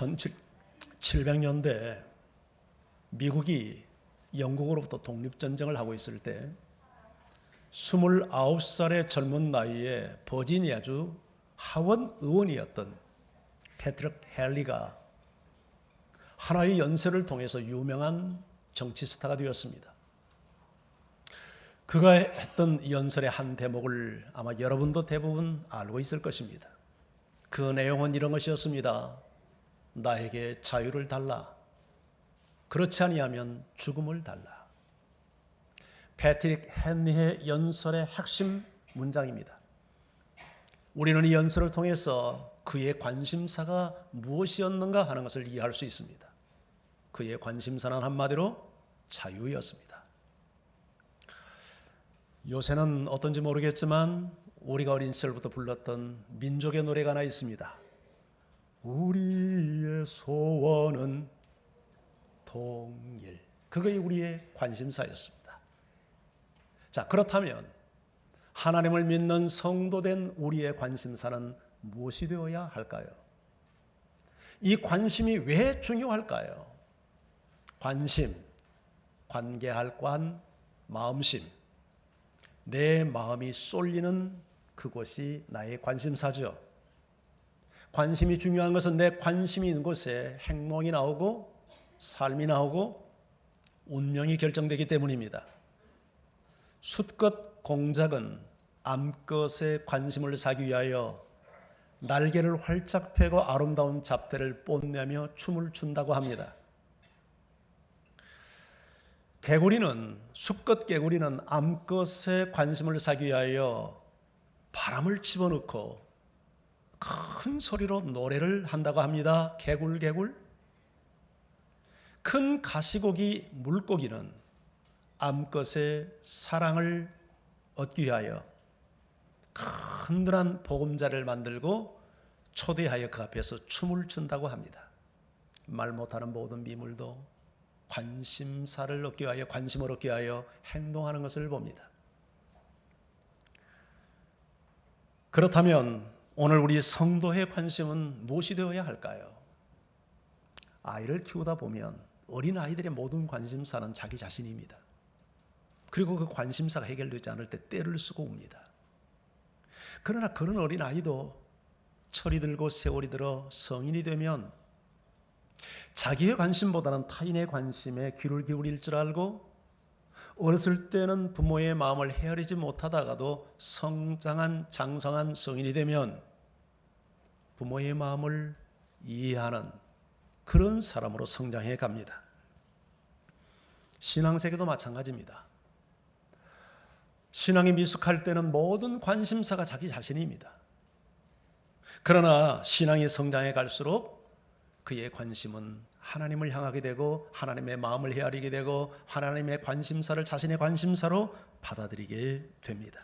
1700년대 미국이 영국으로부터 독립전쟁을 하고 있을 때 29살의 젊은 나이에 버지니아주 하원 의원이었던 패트릭 헨리가 하나의 연설을 통해서 유명한 정치 스타가 되었습니다. 그가 했던 연설의 한 대목을 아마 여러분도 대부분 알고 있을 것입니다. 그 내용은 이런 것이었습니다. 나에게 자유를 달라. 그렇지 아니하면 죽음을 달라. 패트릭 헨리의 연설의 핵심 문장입니다. 우리는 이 연설을 통해서 그의 관심사가 무엇이었는가 하는 것을 이해할 수 있습니다. 그의 관심사는 한마디로 자유였습니다. 요새는 어떤지 모르겠지만 우리가 어린 시절부터 불렀던 민족의 노래가 하나 있습니다. 우리의 소원은 통일. 그것이 우리의 관심사였습니다. 자, 그렇다면 하나님을 믿는 성도된 우리의 관심사는 무엇이 되어야 할까요? 이 관심이 왜 중요할까요? 관심, 관계할 관, 마음심. 내 마음이 쏠리는 그곳이 나의 관심사죠. 관심이 중요한 것은 내 관심이 있는 곳에 행동이 나오고 삶이 나오고 운명이 결정되기 때문입니다. 숫것 공작은 암컷의 관심을 사기 위하여 날개를 활짝 펴고 아름다운 잡대를 뽐내며 춤을 춘다고 합니다. 수컷 개구리는 암컷의 관심을 사기 위하여 바람을 집어넣고 큰 소리로 노래를 한다고 합니다. 개굴개굴. 큰 가시고기 물고기는 암컷의 사랑을 얻기 위하여 큰들한 보금자리를 만들고 초대하여 그 앞에서 춤을 춘다고 합니다. 말 못하는 모든 미물도 관심사를 얻기 위하여, 관심을 얻기 위하여 행동하는 것을 봅니다. 그렇다면 오늘 우리 성도의 관심은 무엇이 되어야 할까요? 아이를 키우다 보면 어린 아이들의 모든 관심사는 자기 자신입니다. 그리고 그 관심사가 해결되지 않을 때 떼를 쓰고 웁니다. 그러나 그런 어린 아이도 철이 들고 세월이 들어 성인이 되면 자기의 관심보다는 타인의 관심에 귀를 기울일 줄 알고 어렸을 때는 부모의 마음을 헤아리지 못하다가도 성장한 장성한 성인이 되면 부모의 마음을 이해하는 그런 사람으로 성장해 갑니다. 신앙세계도 마찬가지입니다. 신앙이 미숙할 때는 모든 관심사가 자기 자신입니다. 그러나 신앙이 성장해 갈수록 그의 관심은 하나님을 향하게 되고 하나님의 마음을 헤아리게 되고 하나님의 관심사를 자신의 관심사로 받아들이게 됩니다.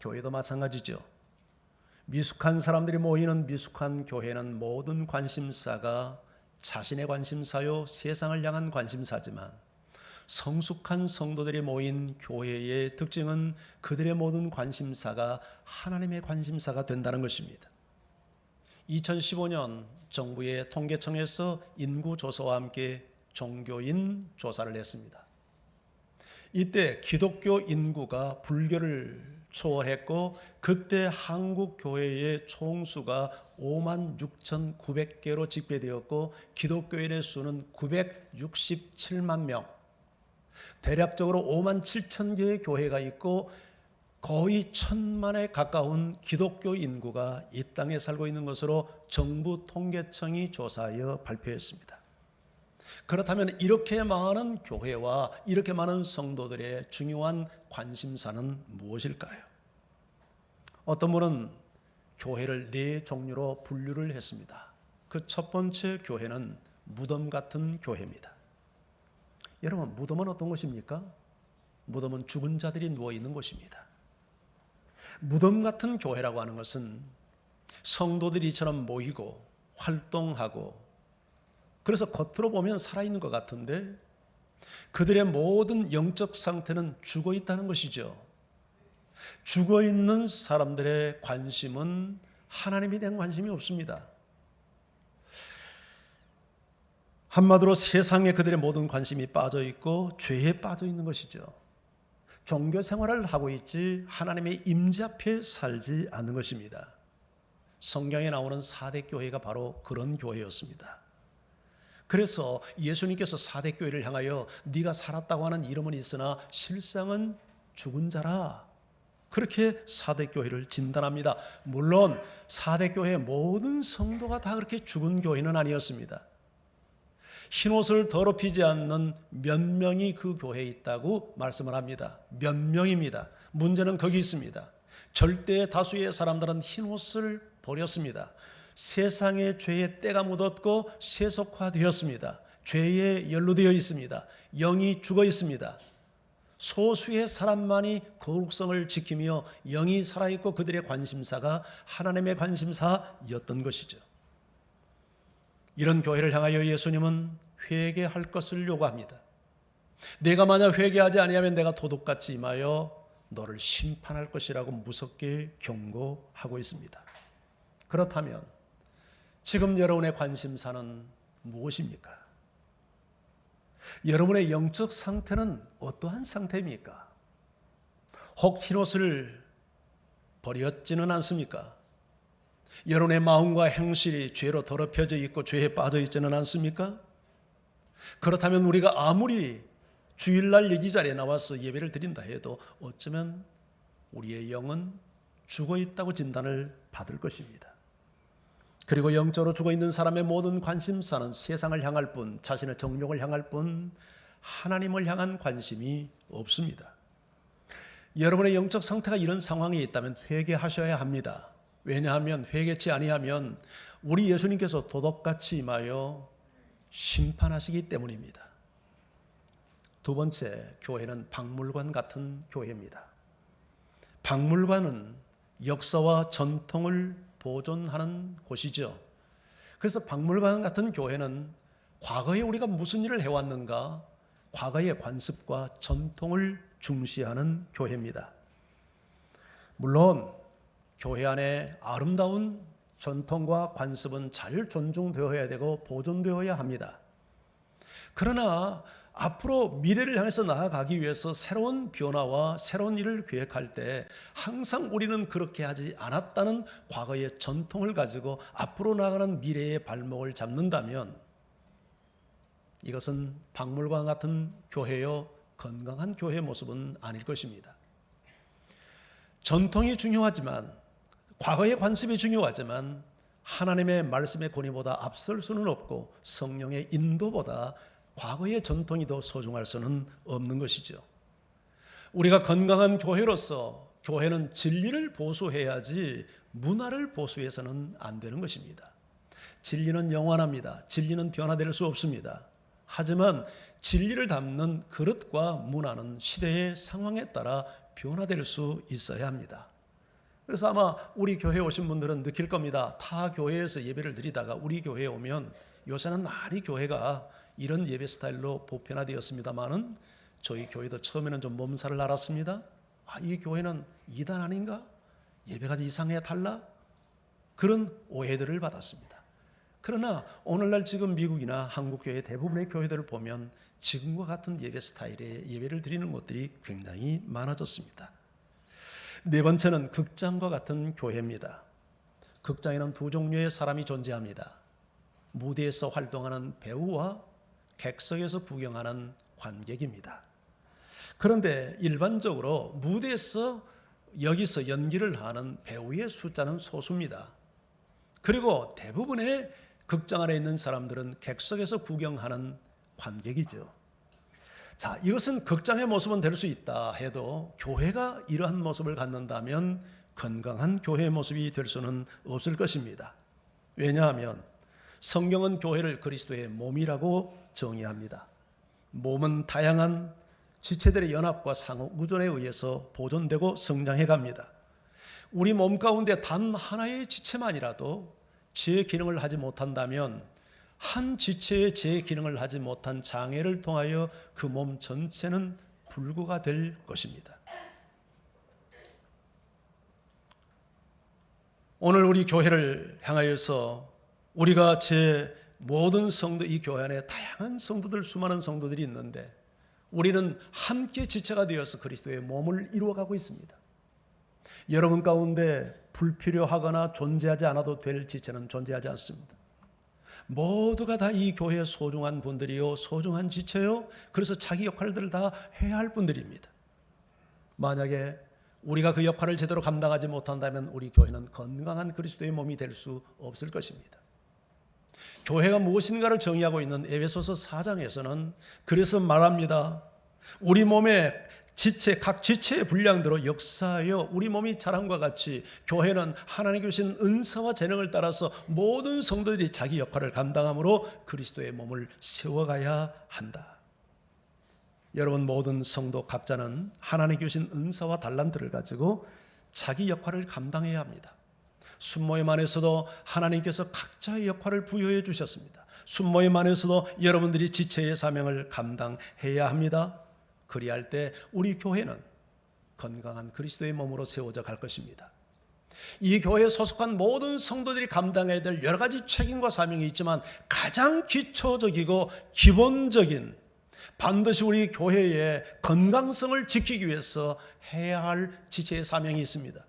교회도 마찬가지죠. 미숙한 사람들이 모이는 미숙한 교회는 모든 관심사가 자신의 관심사요, 세상을 향한 관심사지만 성숙한 성도들이 모인 교회의 특징은 그들의 모든 관심사가 하나님의 관심사가 된다는 것입니다. 2015년 정부의 통계청에서 인구조사와 함께 종교인 조사를 했습니다. 이때 기독교 인구가 불교를 초월했고 그때 한국 교회의 총수가 56,900개로 집계되었고 기독교인의 수는 967만 명. 대략적으로 57,000개의 교회가 있고 거의 1,000만에 가까운 기독교 인구가 이 땅에 살고 있는 것으로 정부 통계청이 조사하여 발표했습니다. 그렇다면 이렇게 많은 교회와 이렇게 많은 성도들의 중요한 관심사는 무엇일까요? 어떤 분은 교회를 4종류로 분류를 했습니다. 그 첫 번째 교회는 무덤 같은 교회입니다. 여러분, 무덤은 어떤 곳입니까? 무덤은 죽은 자들이 누워있는 곳입니다. 무덤 같은 교회라고 하는 것은 성도들이 이처럼 모이고 활동하고 그래서 겉으로 보면 살아있는 것 같은데 그들의 모든 영적 상태는 죽어 있다는 것이죠. 죽어 있는 사람들의 관심은 하나님에 대한 관심이 없습니다. 한마디로 세상에 그들의 모든 관심이 빠져 있고 죄에 빠져 있는 것이죠. 종교 생활을 하고 있지 하나님의 임재 앞에 살지 않는 것입니다. 성경에 나오는 4대 교회가 바로 그런 교회였습니다. 그래서 예수님께서 4대 교회를 향하여 네가 살았다고 하는 이름은 있으나 실상은 죽은 자라, 그렇게 4대 교회를 진단합니다. 물론 4대 교회의 모든 성도가 다 그렇게 죽은 교회는 아니었습니다. 흰옷을 더럽히지 않는 몇 명이 그 교회에 있다고 말씀을 합니다. 몇 명입니다. 문제는 거기 있습니다. 절대 다수의 사람들은 흰옷을 버렸습니다. 세상의 죄에 때가 묻었고 세속화되었습니다. 죄에 연루되어 있습니다. 영이 죽어 있습니다. 소수의 사람만이 거룩성을 지키며 영이 살아있고 그들의 관심사가 하나님의 관심사였던 것이죠. 이런 교회를 향하여 예수님은 회개할 것을 요구합니다. 내가 만약 회개하지 아니하면 내가 도둑같이 임하여 너를 심판할 것이라고 무섭게 경고하고 있습니다. 그렇다면 지금 여러분의 관심사는 무엇입니까? 여러분의 영적 상태는 어떠한 상태입니까? 혹 흰옷을 버렸지는 않습니까? 여러분의 마음과 행실이 죄로 더럽혀져 있고 죄에 빠져 있지는 않습니까? 그렇다면 우리가 아무리 주일날 예기 자리에 나와서 예배를 드린다 해도 어쩌면 우리의 영은 죽어 있다고 진단을 받을 것입니다. 그리고 영적으로 죽어 있는 사람의 모든 관심사는 세상을 향할 뿐, 자신의 정욕을 향할 뿐, 하나님을 향한 관심이 없습니다. 여러분의 영적 상태가 이런 상황에 있다면 회개하셔야 합니다. 왜냐하면 회개치 아니하면 우리 예수님께서 도둑같이 임하여 심판하시기 때문입니다. 두 번째, 교회는 박물관 같은 교회입니다. 박물관은 역사와 전통을 보존하는 곳이죠. 그래서 박물관 같은 교회는 과거에 우리가 무슨 일을 해왔는가, 과거의 관습과 전통을 중시하는 교회입니다. 물론 교회 안에 아름다운 전통과 관습은 잘 존중되어야 되고 보존되어야 합니다. 그러나 앞으로 미래를 향해서 나아가기 위해서 새로운 변화와 새로운 일을 계획할 때 항상 우리는 그렇게 하지 않았다는 과거의 전통을 가지고 앞으로 나아가는 미래의 발목을 잡는다면 이것은 박물관 같은 교회요, 건강한 교회의 모습은 아닐 것입니다. 전통이 중요하지만, 과거의 관습이 중요하지만 하나님의 말씀의 권위보다 앞설 수는 없고 성령의 인도보다 과거의 전통이 더 소중할 수는 없는 것이죠. 우리가 건강한 교회로서 교회는 진리를 보수해야지 문화를 보수해서는 안 되는 것입니다. 진리는 영원합니다. 진리는 변화될 수 없습니다. 하지만 진리를 담는 그릇과 문화는 시대의 상황에 따라 변화될 수 있어야 합니다. 그래서 아마 우리 교회에 오신 분들은 느낄 겁니다. 타 교회에서 예배를 드리다가 우리 교회에 오면 요새는 많이 교회가 이런 예배 스타일로 보편화되었습니다만은 저희 교회도 처음에는 좀 몸살을 앓았습니다. 이 교회는 이단 아닌가? 예배가 이상해 달라? 그런 오해들을 받았습니다. 그러나 오늘날 지금 미국이나 한국 교회 대부분의 교회들을 보면 지금과 같은 예배 스타일의 예배를 드리는 곳들이 굉장히 많아졌습니다. 네 번째는 극장과 같은 교회입니다. 극장에는 두 종류의 사람이 존재합니다. 무대에서 활동하는 배우와 객석에서 구경하는 관객입니다. 그런데 일반적으로 무대에서 여기서 연기를 하는 배우의 숫자는 소수입니다. 그리고 대부분의 극장 안에 있는 사람들은 객석에서 구경하는 관객이죠. 자, 이것은 극장의 모습은 될 수 있다 해도 교회가 이러한 모습을 갖는다면 건강한 교회의 모습이 될 수는 없을 것입니다. 왜냐하면 성경은 교회를 그리스도의 몸이라고 정의합니다. 몸은 다양한 지체들의 연합과 상호 우존에 의해서 보존되고 성장해 갑니다. 우리 몸 가운데 단 하나의 지체만이라도 제 기능을 하지 못한다면 한 지체의 제 기능을 하지 못한 장애를 통하여 그 몸 전체는 불구가 될 것입니다. 오늘 우리 교회를 향하여서 우리가 제 모든 성도, 이 교회 안에 다양한 성도들, 수많은 성도들이 있는데 우리는 함께 지체가 되어서 그리스도의 몸을 이루어가고 있습니다. 여러분 가운데 불필요하거나 존재하지 않아도 될 지체는 존재하지 않습니다. 모두가 다 이 교회의 소중한 분들이요, 소중한 지체요, 그래서 자기 역할들을 다 해야 할 분들입니다. 만약에 우리가 그 역할을 제대로 감당하지 못한다면 우리 교회는 건강한 그리스도의 몸이 될 수 없을 것입니다. 교회가 무엇인가를 정의하고 있는 에베소서 4장에서는 그래서 말합니다. 우리 몸의 지체, 각 지체의 분량대로 역사하여 우리 몸이 자랑과 같이 교회는 하나님께 주신 은사와 재능을 따라서 모든 성도들이 자기 역할을 감당함으로 그리스도의 몸을 세워가야 한다. 여러분, 모든 성도 각자는 하나님께 주신 은사와 달란트를 가지고 자기 역할을 감당해야 합니다. 순모임 안에서도 하나님께서 각자의 역할을 부여해 주셨습니다. 순모임 안에서도 여러분들이 지체의 사명을 감당해야 합니다. 그리할 때 우리 교회는 건강한 그리스도의 몸으로 세워져 갈 것입니다. 이 교회에 소속한 모든 성도들이 감당해야 될 여러 가지 책임과 사명이 있지만 가장 기초적이고 기본적인, 반드시 우리 교회의 건강성을 지키기 위해서 해야 할 지체의 사명이 있습니다.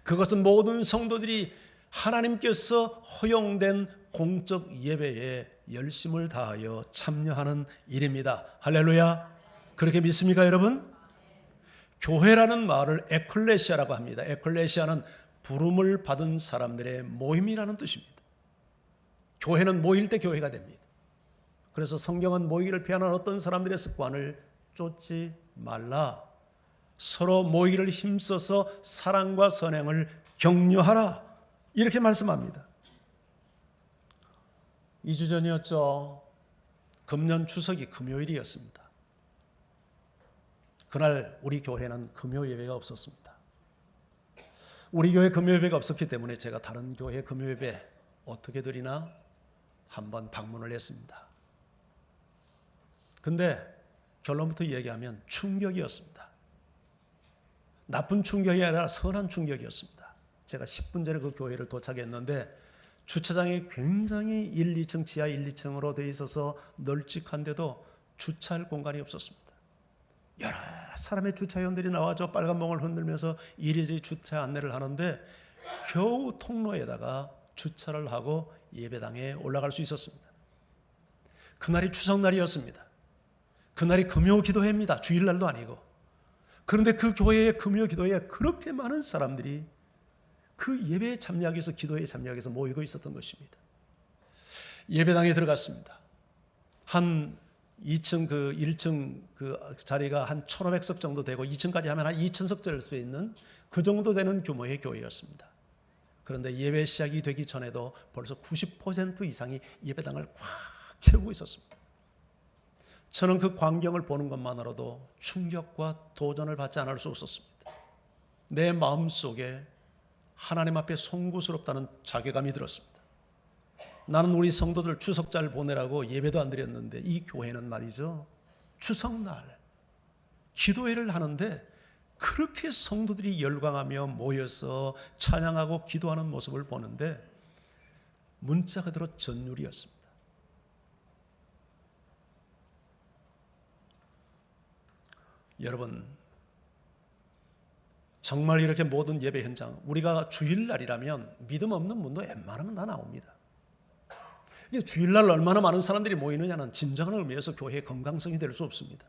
그것은 모든 성도들이 하나님께서 허용된 공적 예배에 열심을 다하여 참여하는 일입니다. 할렐루야. 그렇게 믿습니까, 여러분? 교회라는 말을 에클레시아라고 합니다. 에클레시아는 부름을 받은 사람들의 모임이라는 뜻입니다. 교회는 모일 때 교회가 됩니다. 그래서 성경은 모이기를 피하는 어떤 사람들의 습관을 쫓지 말라. 서로 모이기를 힘써서 사랑과 선행을 격려하라. 이렇게 말씀합니다. 2주 전이었죠. 금년 추석이 금요일이었습니다. 그날 우리 교회는 금요 예배가 없었습니다. 우리 교회 금요 예배가 없었기 때문에 제가 다른 교회 금요 예배 어떻게 드리나 한번 방문을 했습니다. 근데 결론부터 얘기하면 충격이었습니다. 나쁜 충격이 아니라 선한 충격이었습니다. 제가 10분 전에 그 교회를 도착했는데 주차장이 굉장히 1, 2층, 지하 1, 2층으로 되어 있어서 널찍한데도 주차할 공간이 없었습니다. 여러 사람의 주차위원들이 나와서 빨간 멍을 흔들면서 이리저리 주차 안내를 하는데 겨우 통로에다가 주차를 하고 예배당에 올라갈 수 있었습니다. 그날이 추석날이었습니다. 그날이 금요 기도회입니다. 주일날도 아니고. 그런데 그 교회의 금요 기도회에 그렇게 많은 사람들이 그 예배에 참여하기 위해서, 기도에 참여하기 위해서 모이고 있었던 것입니다. 예배당에 들어갔습니다. 한 2층 1층 그 자리가 한 1,500석 정도 되고 2층까지 하면 한 2,000석 될 수 있는 그 정도 되는 규모의 교회였습니다. 그런데 예배 시작이 되기 전에도 벌써 90% 이상이 예배당을 꽉 채우고 있었습니다. 저는 그 광경을 보는 것만으로도 충격과 도전을 받지 않을 수 없었습니다. 내 마음속에 하나님 앞에 송구스럽다는 자괴감이 들었습니다. 나는 우리 성도들 추석잘 보내라고 예배도 안 드렸는데 이 교회는 말이죠, 추석날 기도회를 하는데 그렇게 성도들이 열광하며 모여서 찬양하고 기도하는 모습을 보는데 문자 그대로 전율이었습니다. 여러분, 정말 이렇게 모든 예배 현장, 우리가 주일날이라면 믿음 없는 분도 웬만하면 다 나옵니다. 주일날 얼마나 많은 사람들이 모이느냐는 진정한 의미에서 교회의 건강성이 될 수 없습니다.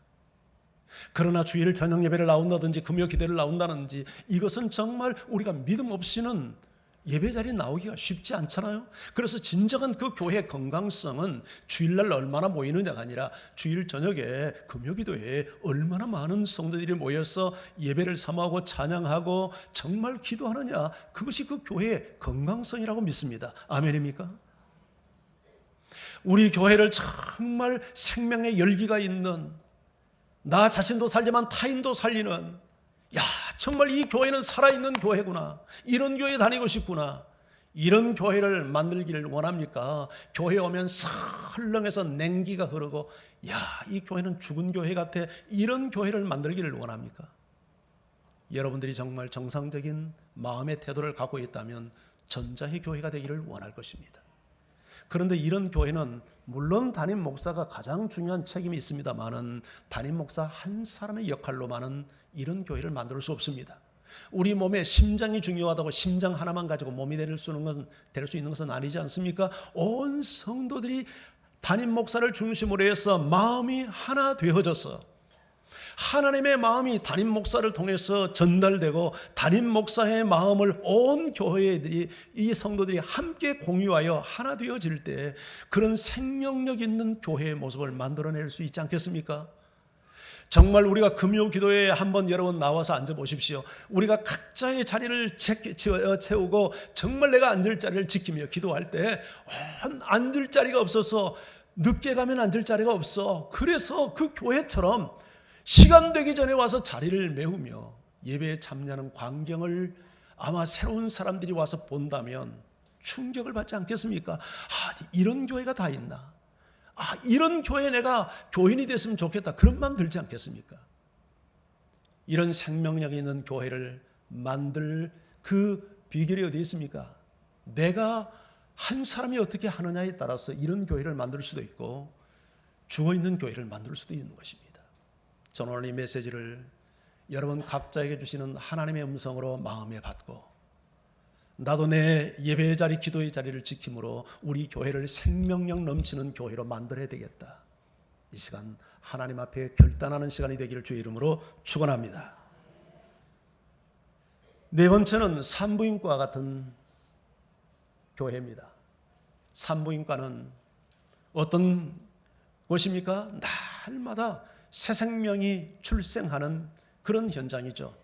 그러나 주일 저녁 예배를 나온다든지 금요 기도를 나온다든지 이것은 정말 우리가 믿음 없이는 예배 자리에 나오기가 쉽지 않잖아요. 그래서 진정한 그 교회의 건강성은 주일날 얼마나 모이느냐가 아니라 주일 저녁에 금요 기도에 얼마나 많은 성도들이 모여서 예배를 사모하고 찬양하고 정말 기도하느냐, 그것이 그 교회의 건강성이라고 믿습니다. 아멘입니까? 우리 교회를 정말 생명의 열기가 있는, 나 자신도 살지만 타인도 살리는, 야, 정말 이 교회는 살아있는 교회구나, 이런 교회 다니고 싶구나, 이런 교회를 만들기를 원합니까? 교회에 오면 설렁해서 냉기가 흐르고, 야, 이 교회는 죽은 교회 같아, 이런 교회를 만들기를 원합니까? 여러분들이 정말 정상적인 마음의 태도를 갖고 있다면 전자의 교회가 되기를 원할 것입니다. 그런데 이런 교회는 물론 담임 목사가 가장 중요한 책임이 있습니다만은 담임 목사 한 사람의 역할로만은 이런 교회를 만들 수 없습니다. 우리 몸에 심장이 중요하다고 심장 하나만 가지고 몸이 될 수 있는 것은 아니지 않습니까? 온 성도들이 담임 목사를 중심으로 해서 마음이 하나 되어져서 하나님의 마음이 담임 목사를 통해서 전달되고 담임 목사의 마음을 온 교회들이 이 성도들이 함께 공유하여 하나 되어질 때 그런 생명력 있는 교회의 모습을 만들어낼 수 있지 않겠습니까? 정말 우리가 금요 기도회에 한번 여러분 나와서 앉아 보십시오. 우리가 각자의 자리를 채우고 정말 내가 앉을 자리를 지키며 기도할 때 앉을 자리가 없어서 늦게 가면 앉을 자리가 없어. 그래서 그 교회처럼 시간 되기 전에 와서 자리를 메우며 예배에 참여하는 광경을 아마 새로운 사람들이 와서 본다면 충격을 받지 않겠습니까? 이런 교회가 다 있나? 이런 교회에 내가 교인이 됐으면 좋겠다. 그런 마음 들지 않겠습니까? 이런 생명력 있는 교회를 만들 그 비결이 어디 있습니까? 내가 한 사람이 어떻게 하느냐에 따라서 이런 교회를 만들 수도 있고 죽어있는 교회를 만들 수도 있는 것입니다. 저는 오늘 이 메시지를 여러분 각자에게 주시는 하나님의 음성으로 마음에 받고 나도 내 예배의 자리, 기도의 자리를 지킴으로 우리 교회를 생명력 넘치는 교회로 만들어야 되겠다. 이 시간 하나님 앞에 결단하는 시간이 되기를 주의 이름으로 축원합니다. 네 번째는 산부인과 같은 교회입니다. 산부인과는 어떤 곳입니까? 날마다 새 생명이 출생하는 그런 현장이죠.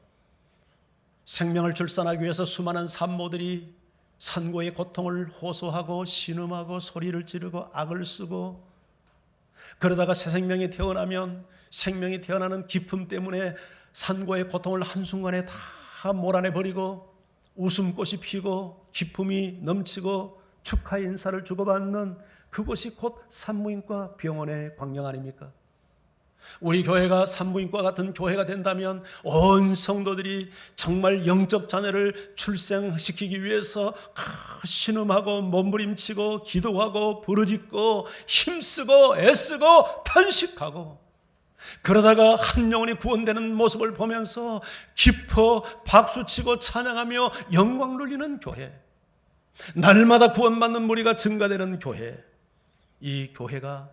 생명을 출산하기 위해서 수많은 산모들이 산고의 고통을 호소하고 신음하고 소리를 지르고 악을 쓰고 그러다가 새 생명이 태어나면 생명이 태어나는 기쁨 때문에 산고의 고통을 한순간에 다 몰아내버리고 웃음꽃이 피고 기쁨이 넘치고 축하의 인사를 주고받는 그곳이 곧 산부인과 병원의 광경 아닙니까? 우리 교회가 산부인과 같은 교회가 된다면 온 성도들이 정말 영적 자녀를 출생시키기 위해서 신음하고 몸부림치고 기도하고 부르짖고 힘쓰고 애쓰고 탄식하고 그러다가 한 영혼이 구원되는 모습을 보면서 기뻐 박수치고 찬양하며 영광 돌리는 교회, 날마다 구원받는 무리가 증가되는 교회, 이 교회가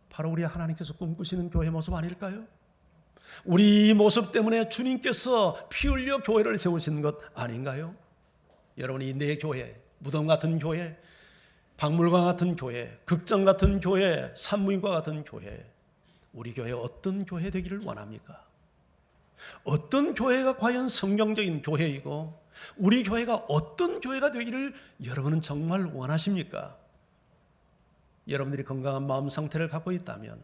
바로 우리 하나님께서 꿈꾸시는 교회 모습 아닐까요? 우리 모습 때문에 주님께서 피 흘려 교회를 세우시는 것 아닌가요? 여러분이 내 교회, 무덤 같은 교회, 박물관 같은 교회, 극장 같은 교회, 산부인과 같은 교회, 우리 교회 어떤 교회 되기를 원합니까? 어떤 교회가 과연 성경적인 교회이고 우리 교회가 어떤 교회가 되기를 여러분은 정말 원하십니까? 여러분들이 건강한 마음 상태를 갖고 있다면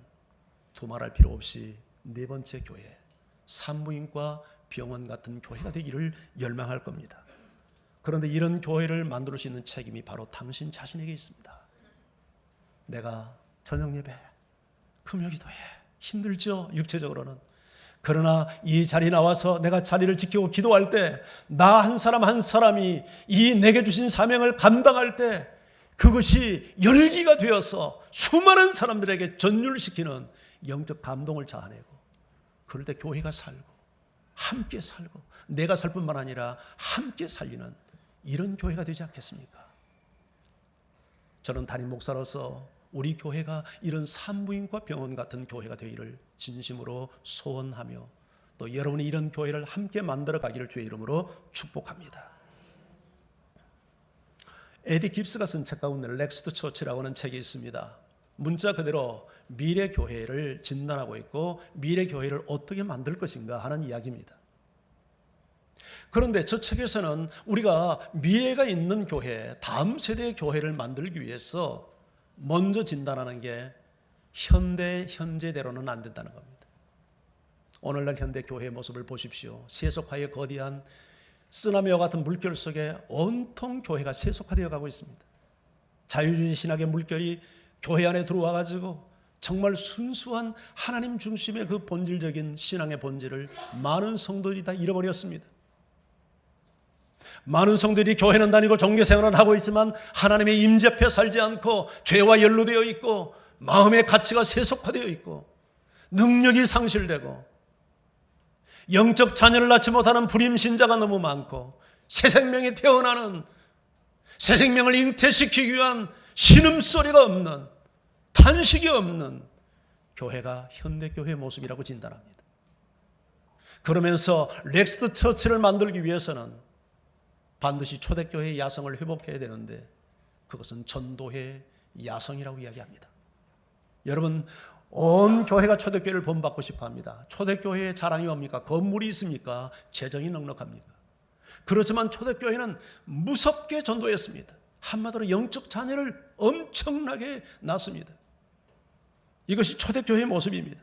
두말할 필요 없이 네 번째 교회, 산부인과 병원 같은 교회가 되기를 열망할 겁니다. 그런데 이런 교회를 만들 수 있는 책임이 바로 당신 자신에게 있습니다. 내가 저녁 예배, 금요 기도해 힘들죠, 육체적으로는. 그러나 이 자리에 나와서 내가 자리를 지키고 기도할 때 나 한 사람 한 사람이 이 내게 주신 사명을 감당할 때 그것이 열기가 되어서 수많은 사람들에게 전율시키는 영적 감동을 자아내고 그럴 때 교회가 살고 함께 살고 내가 살 뿐만 아니라 함께 살리는 이런 교회가 되지 않겠습니까? 저는 담임 목사로서 우리 교회가 이런 산부인과 병원 같은 교회가 되기를 진심으로 소원하며 또 여러분이 이런 교회를 함께 만들어 가기를 주의 이름으로 축복합니다. 에디 깁스가 쓴 책 가운데 넥스트 처치라고 하는 책이 있습니다. 문자 그대로 미래 교회를 진단하고 있고 미래 교회를 어떻게 만들 것인가 하는 이야기입니다. 그런데 저 책에서는 우리가 미래가 있는 교회, 다음 세대의 교회를 만들기 위해서 먼저 진단하는 게 현재대로는 안 된다는 겁니다. 오늘날 현대 교회의 모습을 보십시오. 세속화의 거대한 쓰나미와 같은 물결 속에 온통 교회가 세속화되어 가고 있습니다. 자유주의 신학의 물결이 교회 안에 들어와 가지고 정말 순수한 하나님 중심의 그 본질적인 신앙의 본질을 많은 성도들이 다 잃어버렸습니다. 많은 성들이 교회는 다니고 종교생활을 하고 있지만 하나님의 임재 앞에 살지 않고 죄와 연루되어 있고 마음의 가치가 세속화되어 있고 능력이 상실되고 영적 자녀를 낳지 못하는 불임신자가 너무 많고 새 생명이 태어나는 새 생명을 잉태시키기 위한 신음소리가 없는 탄식이 없는 교회가 현대교회의 모습이라고 진단합니다. 그러면서 넥스트 처치를 만들기 위해서는 반드시 초대교회의 야성을 회복해야 되는데 그것은 전도의 야성이라고 이야기합니다. 여러분, 온 교회가 초대교회를 본받고 싶어합니다. 초대교회의 자랑이 뭡니까? 건물이 있습니까? 재정이 넉넉합니까? 그렇지만 초대교회는 무섭게 전도했습니다. 한마디로 영적 자녀를 엄청나게 낳습니다. 이것이 초대교회의 모습입니다.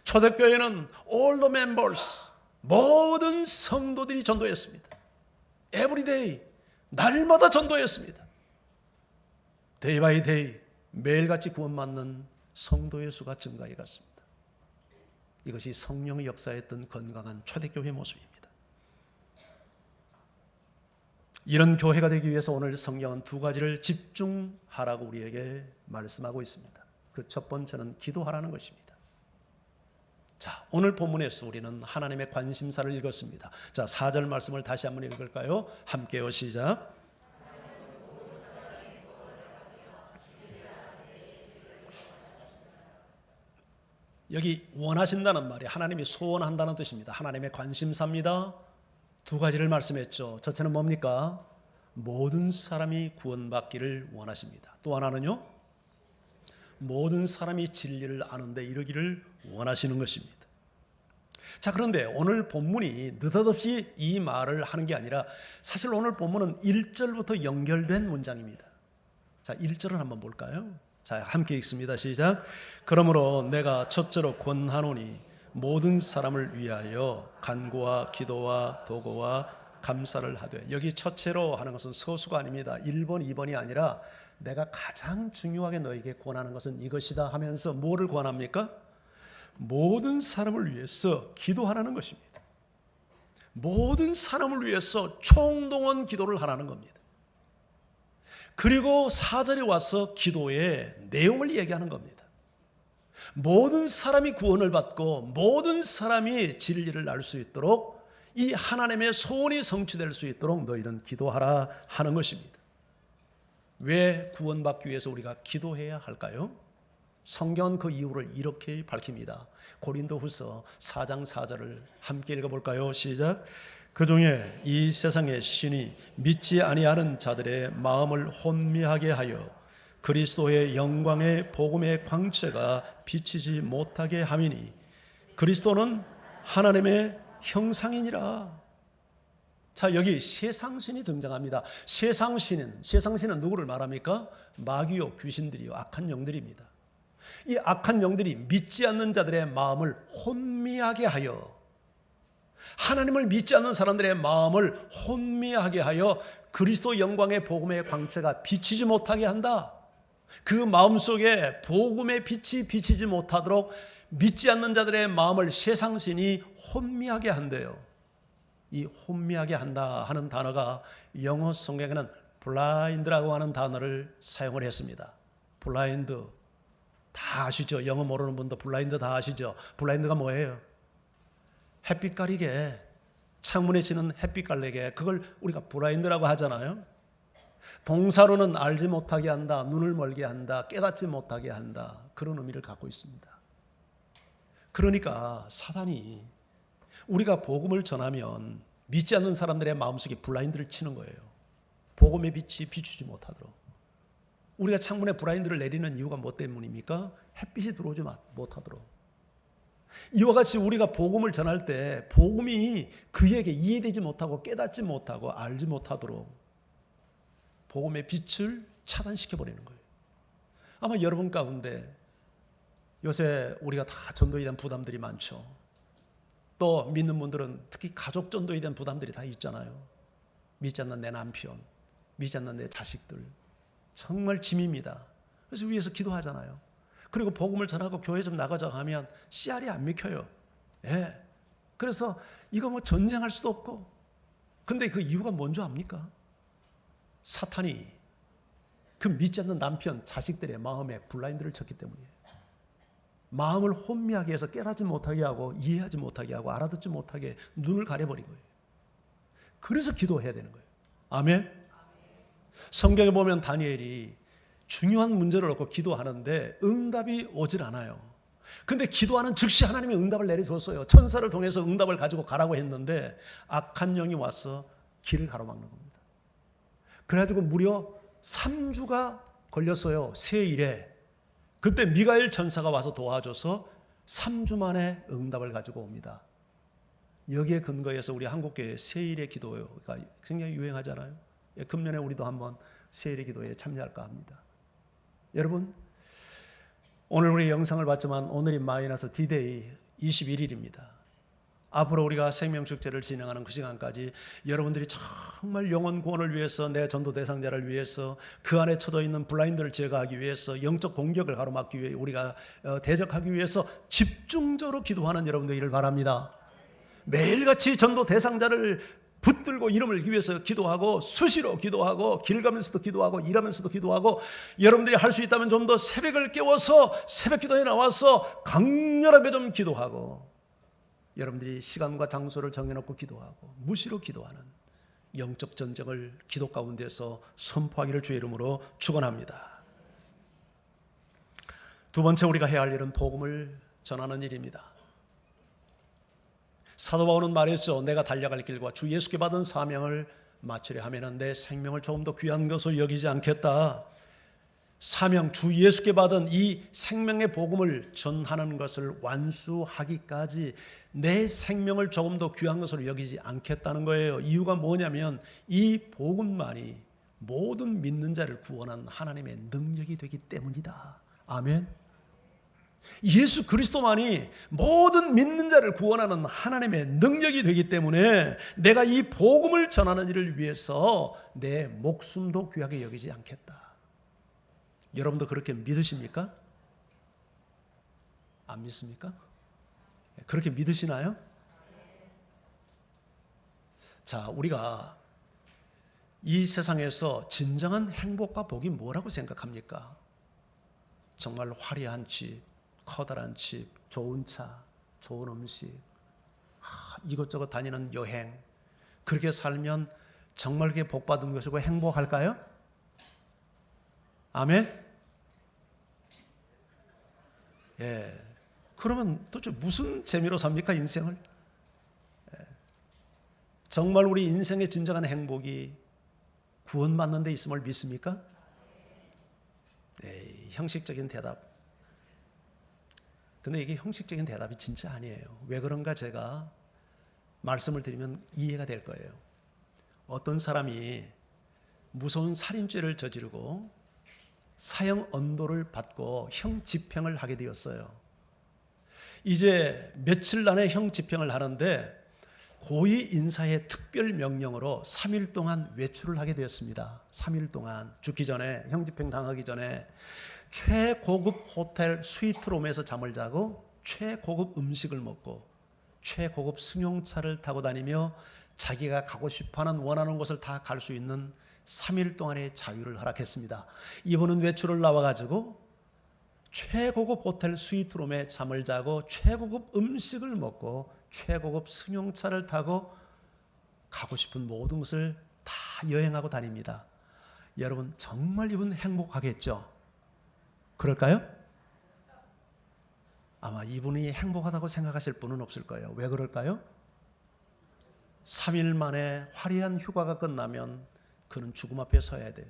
초대교회는 all the members, 모든 성도들이 전도했습니다. Every day, 날마다 전도했습니다. Day by day, 매일같이 구원받는 성도의 수가 증가해 갔습니다. 이것이 성령의 역사했던 건강한 초대교회의 모습입니다. 이런 교회가 되기 위해서 오늘 성경은 두 가지를 집중하라고 우리에게 말씀하고 있습니다. 그 첫 번째는 기도하라는 것입니다. 자, 오늘 본문에서 우리는 하나님의 관심사를 읽었습니다. 자, 4절 말씀을 다시 한번 읽을까요? 함께요, 시작. 여기 원하신다는 말이 하나님이 소원한다는 뜻입니다. 하나님의 관심사입니다. 두 가지를 말씀했죠. 첫째는 뭡니까? 모든 사람이 구원받기를 원하십니다. 또 하나는요? 모든 사람이 진리를 아는데 이르기를 원하시는 것입니다. 자, 그런데 오늘 본문이 느닷없이 이 말을 하는 게 아니라 사실 오늘 본문은 1절부터 연결된 문장입니다. 자, 1절을 한번 볼까요? 자, 함께 읽습니다. 시작. 그러므로 내가 첫째로 권하노니 모든 사람을 위하여 간구와 기도와 도고와 감사를 하되, 여기 첫째로 하는 것은 서수가 아닙니다. 1번, 2번이 아니라 내가 가장 중요하게 너에게 권하는 것은 이것이다 하면서 뭐를 권합니까? 모든 사람을 위해서 기도하라는 것입니다. 모든 사람을 위해서 총동원 기도를 하라는 겁니다. 그리고 4절에 와서 기도의 내용을 얘기하는 겁니다. 모든 사람이 구원을 받고 모든 사람이 진리를 알 수 있도록, 이 하나님의 소원이 성취될 수 있도록 너희는 기도하라 하는 것입니다. 왜 구원받기 위해서 우리가 기도해야 할까요? 성경은 그 이유를 이렇게 밝힙니다. 고린도후서 4장 4절을 함께 읽어볼까요? 시작. 그중에 이 세상의 신이 믿지 아니하는 자들의 마음을 혼미하게 하여 그리스도의 영광의 복음의 광채가 비치지 못하게 함이니 그리스도는 하나님의 형상이니라. 자, 여기 세상신이 등장합니다. 세상신은 누구를 말합니까? 마귀요, 귀신들이요, 악한 영들입니다. 이 악한 영들이 믿지 않는 자들의 마음을 혼미하게 하여, 하나님을 믿지 않는 사람들의 마음을 혼미하게 하여 그리스도 영광의 복음의 광채가 비치지 못하게 한다. 그 마음속에 복음의 빛이 비치지 못하도록 믿지 않는 자들의 마음을 세상신이 혼미하게 한대요. 이 혼미하게 한다 하는 단어가 영어 성경에는 blind라고 하는 단어를 사용을 했습니다. 블라인드 다 아시죠? 영어 모르는 분도 블라인드 다 아시죠? 블라인드가 뭐예요? 햇빛 가리개, 창문에 지는 햇빛 가리개, 그걸 우리가 블라인드라고 하잖아요. 동사로는 알지 못하게 한다, 눈을 멀게 한다, 깨닫지 못하게 한다, 그런 의미를 갖고 있습니다. 그러니까 사단이 우리가 복음을 전하면 믿지 않는 사람들의 마음속에 블라인드를 치는 거예요. 복음의 빛이 비추지 못하도록. 우리가 창문에 블라인드를 내리는 이유가 뭐 때문입니까? 햇빛이 들어오지 못하도록. 이와 같이 우리가 복음을 전할 때 복음이 그에게 이해되지 못하고 깨닫지 못하고 알지 못하도록 복음의 빛을 차단시켜버리는 거예요. 아마 여러분 가운데 요새 우리가 다 전도에 대한 부담들이 많죠. 또 믿는 분들은 특히 가족 전도에 대한 부담들이 다 있잖아요. 믿지 않는 내 남편, 믿지 않는 내 자식들, 정말 짐입니다. 그래서 위에서 기도하잖아요. 그리고 복음을 전하고 교회 좀 나가자 하면 씨알이 안 믿혀요. 예. 그래서 이거 뭐 전쟁할 수도 없고 근데 그 이유가 뭔지 압니까? 사탄이 그 믿지 않는 남편, 자식들의 마음에 블라인드를 쳤기 때문이에요. 마음을 혼미하게 해서 깨닫지 못하게 하고 이해하지 못하게 하고 알아듣지 못하게 눈을 가려버린 거예요. 그래서 기도해야 되는 거예요. 아멘? 성경에 보면 다니엘이 중요한 문제를 놓고 기도하는데 응답이 오질 않아요. 근데 기도하는 즉시 하나님이 응답을 내려줬어요. 천사를 통해서 응답을 가지고 가라고 했는데 악한 영이 와서 길을 가로막는 겁니다. 그래가지고 무려 3주가 걸렸어요. 세일에. 그때 미가엘 천사가 와서 도와줘서 3주 만에 응답을 가지고 옵니다. 여기에 근거해서 우리 한국교회 세일의 기도가 굉장히 유행하잖아요. 금년에 우리도 한번 세일의 기도에 참여할까 합니다. 여러분, 오늘 우리 영상을 봤지만 오늘이 마이너스 D-Day 21일입니다. 앞으로 우리가 생명축제를 진행하는 그 시간까지 여러분들이 정말 영혼 구원을 위해서, 내 전도 대상자를 위해서, 그 안에 처져 있는 블라인드를 제거하기 위해서, 영적 공격을 가로막기 위해 우리가 대적하기 위해서 집중적으로 기도하는 여러분들이기를 바랍니다. 매일같이 전도 대상자를 붙들고 이름을 위해서 기도하고, 수시로 기도하고, 길 가면서도 기도하고, 일하면서도 기도하고, 여러분들이 할 수 있다면 좀 더 새벽을 깨워서 새벽 기도에 나와서 강렬하게 좀 기도하고, 여러분들이 시간과 장소를 정해놓고 기도하고 무시로 기도하는 영적 전쟁을 기도 가운데서 선포하기를 주의 이름으로 축원합니다. 두 번째 우리가 해야 할 일은 복음을 전하는 일입니다. 사도 바울은 말했죠. 내가 달려갈 길과 주 예수께 받은 사명을 마치려 하면 내 생명을 조금 더 귀한 것으로 여기지 않겠다. 사명, 주 예수께 받은 이 생명의 복음을 전하는 것을 완수하기까지 내 생명을 조금 더 귀한 것으로 여기지 않겠다는 거예요. 이유가 뭐냐면 이 복음만이 모든 믿는 자를 구원하는 하나님의 능력이 되기 때문이다. 아멘. 예수 그리스도만이 모든 믿는 자를 구원하는 하나님의 능력이 되기 때문에 내가 이 복음을 전하는 일을 위해서 내 목숨도 귀하게 여기지 않겠다. 여러분도 그렇게 믿으십니까? 안 믿습니까? 그렇게 믿으시나요? 자, 우리가 이 세상에서 진정한 행복과 복이 뭐라고 생각합니까? 정말 화려한 집, 커다란 집, 좋은 차, 좋은 음식, 이것저것 다니는 여행, 그렇게 살면 정말 그게 복받은 것이고 행복할까요? 아멘? 예. 그러면 도대체 무슨 재미로 삽니까, 인생을? 예. 정말 우리 인생의 진정한 행복이 구원받는 데 있음을 믿습니까? 예, 형식적인 대답. 근데 이게 형식적인 대답이 진짜 아니에요. 왜 그런가 제가 말씀을 드리면 이해가 될 거예요. 어떤 사람이 무서운 살인죄를 저지르고 사형 언도를 받고 형 집행을 하게 되었어요. 이제 며칠 안에 형 집행을 하는데 고위 인사의 특별 명령으로 3일 동안 외출을 하게 되었습니다. 3일 동안 죽기 전에, 형 집행 당하기 전에 최고급 호텔 스위트룸에서 잠을 자고 최고급 음식을 먹고 최고급 승용차를 타고 다니며 자기가 가고 싶어하는 원하는 곳을 다 갈 수 있는 3일 동안의 자유를 허락했습니다. 이분은 외출을 나와가지고 최고급 호텔 스위트룸에 잠을 자고 최고급 음식을 먹고 최고급 승용차를 타고 가고 싶은 모든 것을 다 여행하고 다닙니다. 여러분 정말 이분 행복하겠죠? 그럴까요? 아마 이분이 행복하다고 생각하실 분은 없을 거예요. 왜 그럴까요? 3일 만에 화려한 휴가가 끝나면 그는 죽음 앞에 서야 돼요.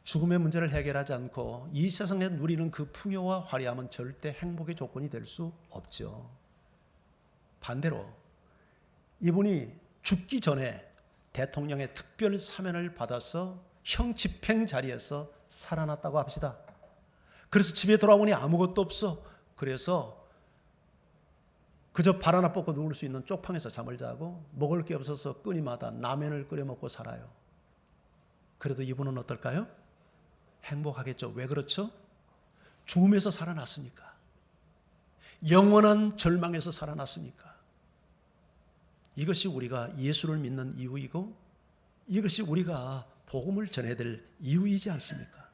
죽음의 문제를 해결하지 않고 이 세상에 누리는 그 풍요와 화려함은 절대 행복의 조건이 될 수 없죠. 반대로 이분이 죽기 전에 대통령의 특별 사면을 받아서 형 집행 자리에서 살아났다고 합시다. 그래서 집에 돌아오니 아무것도 없어. 그래서 그저 발 하나 뻗고 누울 수 있는 쪽방에서 잠을 자고 먹을 게 없어서 끊임마다 라면을 끓여 먹고 살아요. 그래도 이분은 어떨까요? 행복하겠죠. 왜 그렇죠? 죽음에서 살아났으니까. 영원한 절망에서 살아났으니까. 이것이 우리가 예수를 믿는 이유이고 이것이 우리가 복음을 전해야 될 이유이지 않습니까?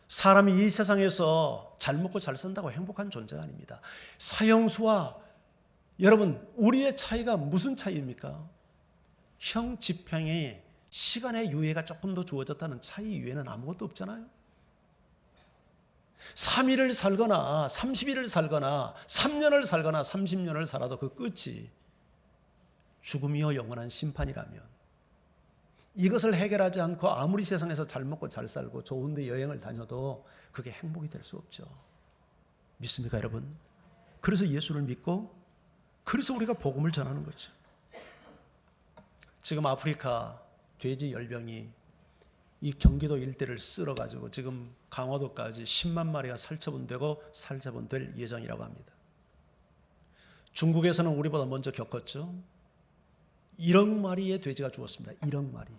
사람이 이 세상에서 잘 먹고 잘 산다고 행복한 존재가 아닙니다. 사형수와 여러분, 우리의 차이가 무슨 차이입니까? 형 집행에 시간의 유예가 조금 더 주어졌다는 차이 이외에는 아무것도 없잖아요. 3일을 살거나 30일을 살거나 3년을 살거나 30년을 살아도 그 끝이 죽음이요 영원한 심판이라면 이것을 해결하지 않고 아무리 세상에서 잘 먹고 잘 살고 좋은 데 여행을 다녀도 그게 행복이 될 수 없죠. 믿습니까, 여러분? 그래서 예수를 믿고 그래서 우리가 복음을 전하는 거죠. 지금 아프리카 돼지 열병이 이 경기도 일대를 쓸어가지고 지금 강화도까지 10만 마리가 살처분되고 살처분될 예정이라고 합니다. 중국에서는 우리보다 먼저 겪었죠. 1억 마리의 돼지가 죽었습니다. 1억 마리,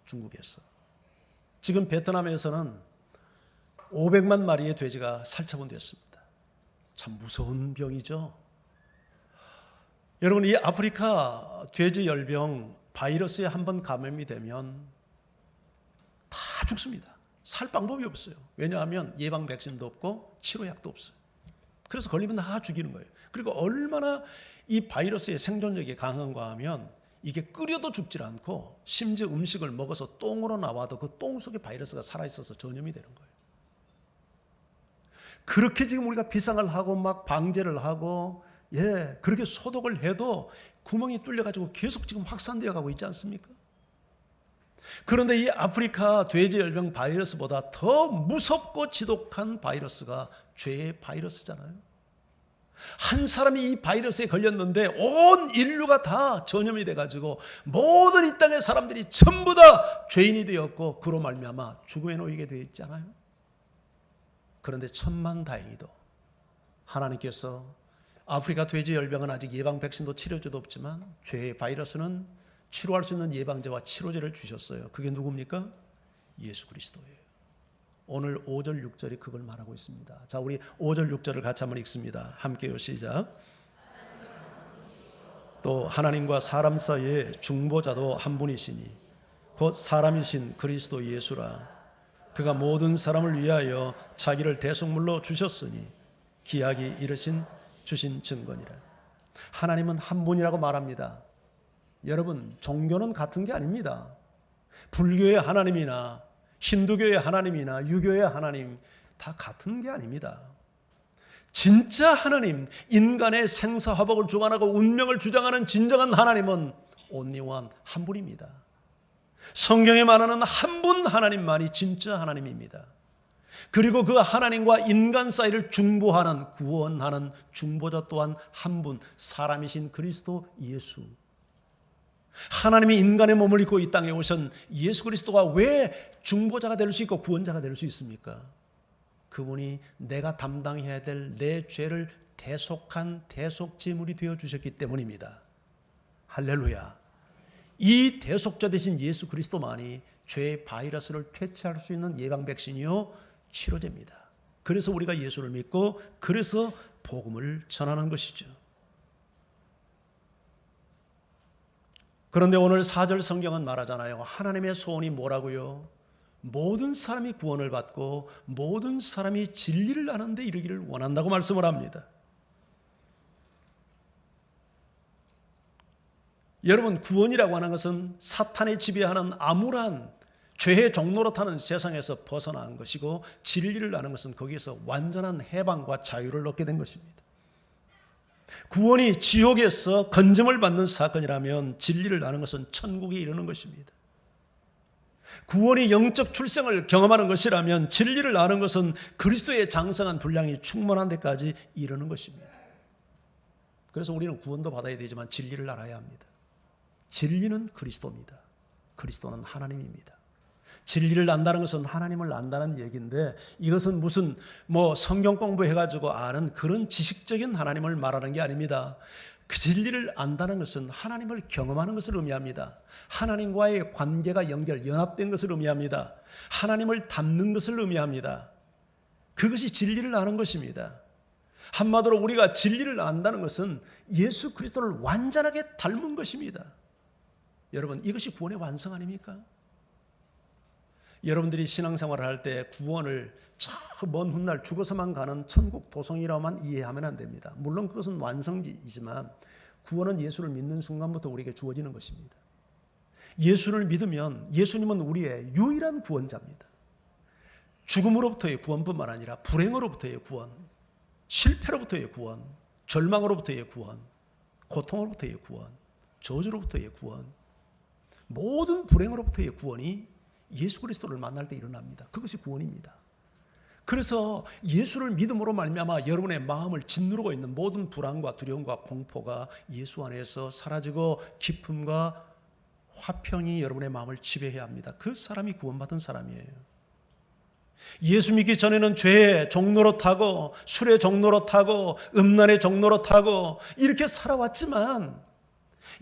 중국에서. 지금 베트남에서는 500만 마리의 돼지가 살처분되었습니다. 참 무서운 병이죠. 여러분, 이 아프리카 돼지 열병 바이러스에 한번 감염이 되면 다 죽습니다. 살 방법이 없어요. 왜냐하면 예방 백신도 없고 치료약도 없어요. 그래서 걸리면 다 죽이는 거예요. 그리고 얼마나 이 바이러스의 생존력이 강한가 하면 이게 끓여도 죽질 않고 심지어 음식을 먹어서 똥으로 나와도 그 똥 속에 바이러스가 살아있어서 전염이 되는 거예요. 그렇게 지금 우리가 비상을 하고 막 방제를 하고 그렇게 소독을 해도 구멍이 뚫려가지고 계속 지금 확산되어 가고 있지 않습니까? 그런데 이 아프리카 돼지열병 바이러스보다 더 무섭고 지독한 바이러스가 죄의 바이러스잖아요. 한 사람이 이 바이러스에 걸렸는데 온 인류가 다 전염이 돼가지고 모든 이 땅의 사람들이 전부 다 죄인이 되었고 그로 말미암아 죽음에 놓이게 되어 있잖아요. 그런데 천만다행히도 하나님께서 아프리카 돼지열병은 아직 예방 백신도 치료제도 없지만 죄의 바이러스는 치료할 수 있는 예방제와 치료제를 주셨어요. 그게 누굽니까? 예수 그리스도예요. 오늘 5절 6절이 그걸 말하고 있습니다. 자, 우리 5절 6절을 같이 한번 읽습니다. 함께요. 시작. 또 하나님과 사람 사이에 중보자도 한 분이시니 곧 사람이신 그리스도 예수라. 그가 모든 사람을 위하여 자기를 대속물로 주셨으니 기약이 이르신 주신 증거니라. 하나님은 한 분이라고 말합니다. 여러분, 종교는 같은 게 아닙니다. 불교의 하나님이나 힌두교의 하나님이나 유교의 하나님 다 같은 게 아닙니다. 진짜 하나님, 인간의 생사화복을 주관하고 운명을 주장하는 진정한 하나님은 only one, 한 분입니다. 성경에 말하는 한 분 하나님만이 진짜 하나님입니다. 그리고 그 하나님과 인간 사이를 중보하는, 구원하는 중보자 또한 한 분, 사람이신 그리스도 예수. 하나님이 인간의 몸을 입고 이 땅에 오신 예수 그리스도가 왜 중보자가 될 수 있고 구원자가 될 수 있습니까? 그분이 내가 담당해야 될 내 죄를 대속한 대속제물이 되어주셨기 때문입니다. 할렐루야. 이 대속자 되신 예수 그리스도만이 죄의 바이러스를 퇴치할 수 있는 예방 백신이요 치료제입니다. 그래서 우리가 예수를 믿고 그래서 복음을 전하는 것이죠. 그런데 오늘 4절 성경은 말하잖아요. 하나님의 소원이 뭐라고요? 모든 사람이 구원을 받고 모든 사람이 진리를 아는 데 이르기를 원한다고 말씀을 합니다. 여러분, 구원이라고 하는 것은 사탄의 지배하는 암울한 죄의 종노릇하는 세상에서 벗어난 것이고 진리를 아는 것은 거기에서 완전한 해방과 자유를 얻게 된 것입니다. 구원이 지옥에서 건짐을 받는 사건이라면 진리를 아는 것은 천국에 이르는 것입니다. 구원이 영적 출생을 경험하는 것이라면 진리를 아는 것은 그리스도의 장성한 분량이 충만한 데까지 이르는 것입니다. 그래서 우리는 구원도 받아야 되지만 진리를 알아야 합니다. 진리는 그리스도입니다. 그리스도는 하나님입니다. 진리를 안다는 것은 하나님을 안다는 얘기인데 이것은 무슨 성경 공부해가지고 아는 그런 지식적인 하나님을 말하는 게 아닙니다. 그 진리를 안다는 것은 하나님을 경험하는 것을 의미합니다. 하나님과의 관계가 연합된 것을 의미합니다. 하나님을 닮는 것을 의미합니다. 그것이 진리를 아는 것입니다. 한마디로 우리가 진리를 안다는 것은 예수 그리스도를 완전하게 닮은 것입니다. 여러분, 이것이 구원의 완성 아닙니까? 여러분들이 신앙생활을 할 때 구원을 저 먼 훗날 죽어서만 가는 천국 도성이라고만 이해하면 안 됩니다. 물론 그것은 완성이지만 구원은 예수를 믿는 순간부터 우리에게 주어지는 것입니다. 예수를 믿으면 예수님은 우리의 유일한 구원자입니다. 죽음으로부터의 구원뿐만 아니라 불행으로부터의 구원, 실패로부터의 구원, 절망으로부터의 구원, 고통으로부터의 구원, 저주로부터의 구원, 모든 불행으로부터의 구원이 예수 그리스도를 만날 때 일어납니다. 그것이 구원입니다. 그래서 예수를 믿음으로 말미암아 여러분의 마음을 짓누르고 있는 모든 불안과 두려움과 공포가 예수 안에서 사라지고 기쁨과 화평이 여러분의 마음을 지배해야 합니다. 그 사람이 구원받은 사람이에요. 예수 믿기 전에는 죄의 종로로 타고 술의 종로로 타고 음란의 종로로 타고 이렇게 살아왔지만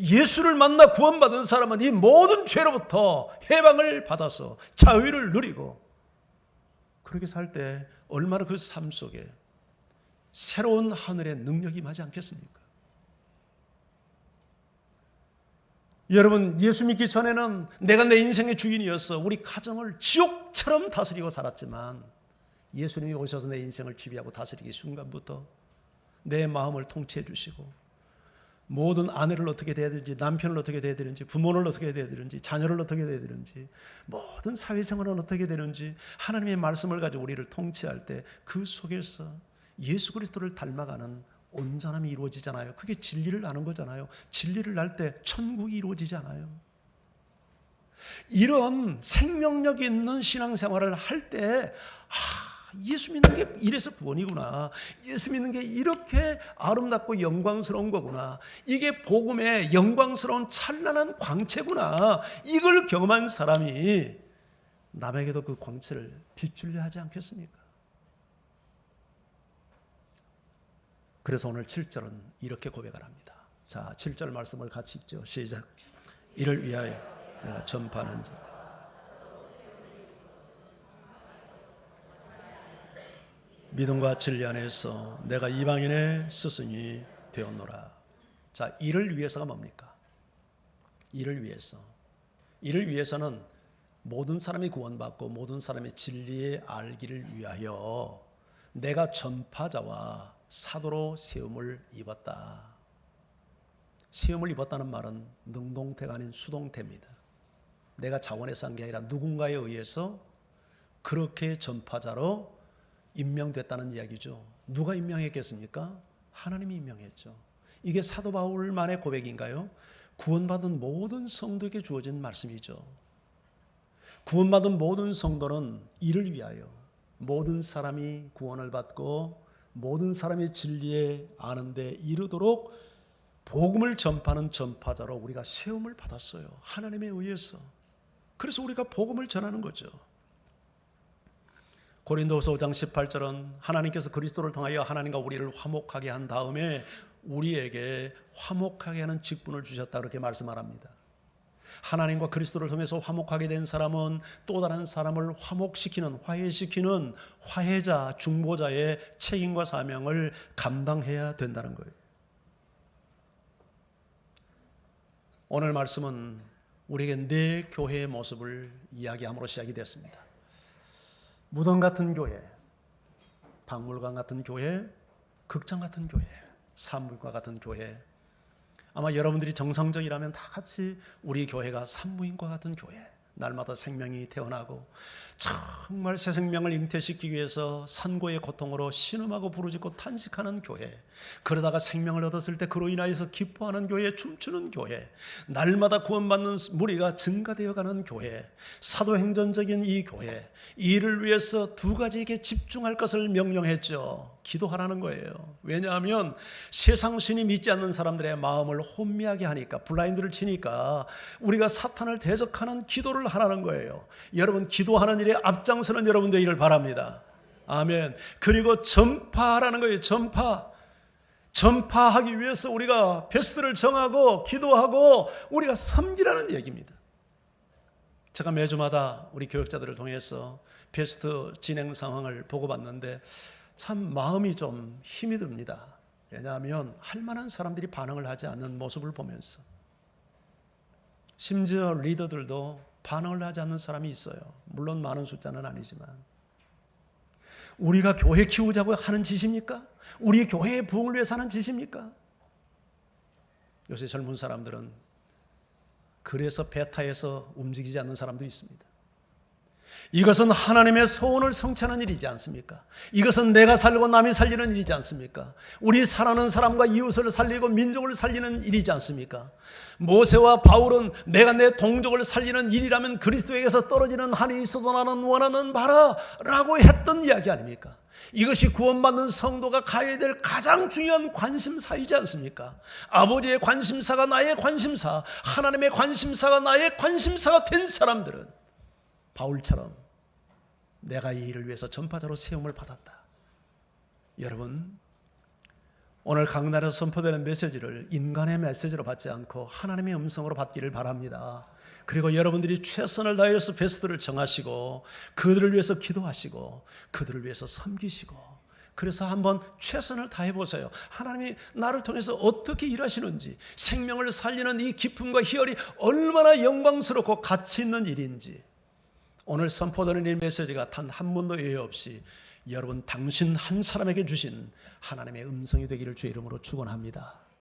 예수를 만나 구원받은 사람은 이 모든 죄로부터 해방을 받아서 자유를 누리고 그렇게 살 때 얼마나 그 삶 속에 새로운 하늘의 능력이 임하지 않겠습니까? 여러분, 예수 믿기 전에는 내가 내 인생의 주인이었어. 우리 가정을 지옥처럼 다스리고 살았지만 예수님이 오셔서 내 인생을 지배하고 다스리기 순간부터 내 마음을 통치해 주시고 모든 아내를 어떻게 대해야 되는지, 남편을 어떻게 대해야 되는지, 부모를 어떻게 대해야 되는지, 자녀를 어떻게 대해야 되는지, 모든 사회생활은 어떻게 되는지 하나님의 말씀을 가지고 우리를 통치할 때 그 속에서 예수 그리스도를 닮아가는 온전함이 이루어지잖아요. 그게 진리를 아는 거잖아요. 진리를 알 때 천국이 이루어지잖아요. 이런 생명력 있는 신앙생활을 할 때 예수 믿는 게 이래서 구원이구나. 예수 믿는 게 이렇게 아름답고 영광스러운 거구나. 이게 복음의 영광스러운 찬란한 광채구나. 이걸 경험한 사람이 남에게도 그 광채를 비추려 하지 않겠습니까? 그래서 오늘 7절은 이렇게 고백을 합니다. 자, 7절 말씀을 같이 읽죠. 시작. 이를 위하여 내가 전파하는 자 믿음과 진리 안에서 내가 이방인의 스승이 되었노라. 자, 이를 위해서가 뭡니까? 이를 위해서. 이를 위해서는 모든 사람이 구원받고 모든 사람의 진리에 알기를 위하여 내가 전파자와 사도로 세움을 입었다. 세움을 입었다는 말은 능동태가 아닌 수동태입니다. 내가 자원해서 한 게 아니라 누군가에 의해서 그렇게 전파자로 임명됐다는 이야기죠. 누가 임명했겠습니까? 하나님이 임명했죠. 이게 사도 바울만의 고백인가요? 구원받은 모든 성도에게 주어진 말씀이죠. 구원받은 모든 성도는 이를 위하여 모든 사람이 구원을 받고 모든 사람의 진리에 아는데 이르도록 복음을 전파하는 전파자로 우리가 세움을 받았어요. 하나님에 의해서. 그래서 우리가 복음을 전하는 거죠. 고린도후서 5장 18절은 하나님께서 그리스도를 통하여 하나님과 우리를 화목하게 한 다음에 우리에게 화목하게 하는 직분을 주셨다 그렇게 말씀합니다. 하나님과 그리스도를 통해서 화목하게 된 사람은 또 다른 사람을 화목시키는, 화해시키는 화해자, 중보자의 책임과 사명을 감당해야 된다는 거예요. 오늘 말씀은 우리에게 내 교회의 모습을 이야기함으로 시작이 됐습니다. 무덤 같은 교회, 박물관 같은 교회, 극장 같은 교회, 산부인과 같은 교회. 아마 여러분들이 정상적이라면 다 같이 우리 교회가 산부인과 같은 교회. 날마다 생명이 태어나고 정말 새 생명을 잉태시키기 위해서 산고의 고통으로 신음하고 부르짖고 탄식하는 교회. 그러다가 생명을 얻었을 때 그로 인하여서 기뻐하는 교회, 춤추는 교회. 날마다 구원받는 무리가 증가되어가는 교회. 사도행전적인 이 교회. 이를 위해서 두 가지에게 집중할 것을 명령했죠. 기도하라는 거예요. 왜냐하면 세상 신이 믿지 않는 사람들의 마음을 혼미하게 하니까, 블라인드를 치니까 우리가 사탄을 대적하는 기도를 하라는 거예요. 여러분, 기도하는 일에 앞장서는 여러분 되기를 바랍니다. 아멘. 그리고 전파하라는 거예요. 전파하기 위해서 우리가 베스트를 정하고 기도하고 우리가 섬기라는 얘기입니다. 제가 매주마다 우리 교역자들을 통해서 베스트 진행 상황을 보고받는데 참 마음이 좀 힘이 듭니다. 왜냐하면 할 만한 사람들이 반응을 하지 않는 모습을 보면서, 심지어 리더들도 반응을 하지 않는 사람이 있어요. 물론 많은 숫자는 아니지만. 우리가 교회 키우자고 하는 짓입니까? 우리 교회의 부흥을 위해서 하는 짓입니까? 요새 젊은 사람들은 그래서 베타에서 움직이지 않는 사람도 있습니다. 이것은 하나님의 소원을 성취하는 일이지 않습니까? 이것은 내가 살고 남이 살리는 일이지 않습니까? 우리 사랑하는 사람과 이웃을 살리고 민족을 살리는 일이지 않습니까? 모세와 바울은 내가 내 동족을 살리는 일이라면 그리스도에게서 떨어지는 한이 있어도 나는 원하는 바라 라고 했던 이야기 아닙니까? 이것이 구원받는 성도가 가야 될 가장 중요한 관심사이지 않습니까? 아버지의 관심사가 나의 관심사, 하나님의 관심사가 나의 관심사가 된 사람들은 바울처럼 내가 이 일을 위해서 전파자로 세움을 받았다. 여러분, 오늘 강단에서 선포되는 메시지를 인간의 메시지로 받지 않고 하나님의 음성으로 받기를 바랍니다. 그리고 여러분들이 최선을 다해서 베스트를 정하시고 그들을 위해서 기도하시고 그들을 위해서 섬기시고, 그래서 한번 최선을 다해 보세요. 하나님이 나를 통해서 어떻게 일하시는지, 생명을 살리는 이 기쁨과 희열이 얼마나 영광스럽고 가치 있는 일인지. 오늘 선포되는 이 메시지가 단 한 번도 예외 없이 여러분 당신 한 사람에게 주신 하나님의 음성이 되기를 주의 이름으로 축원합니다.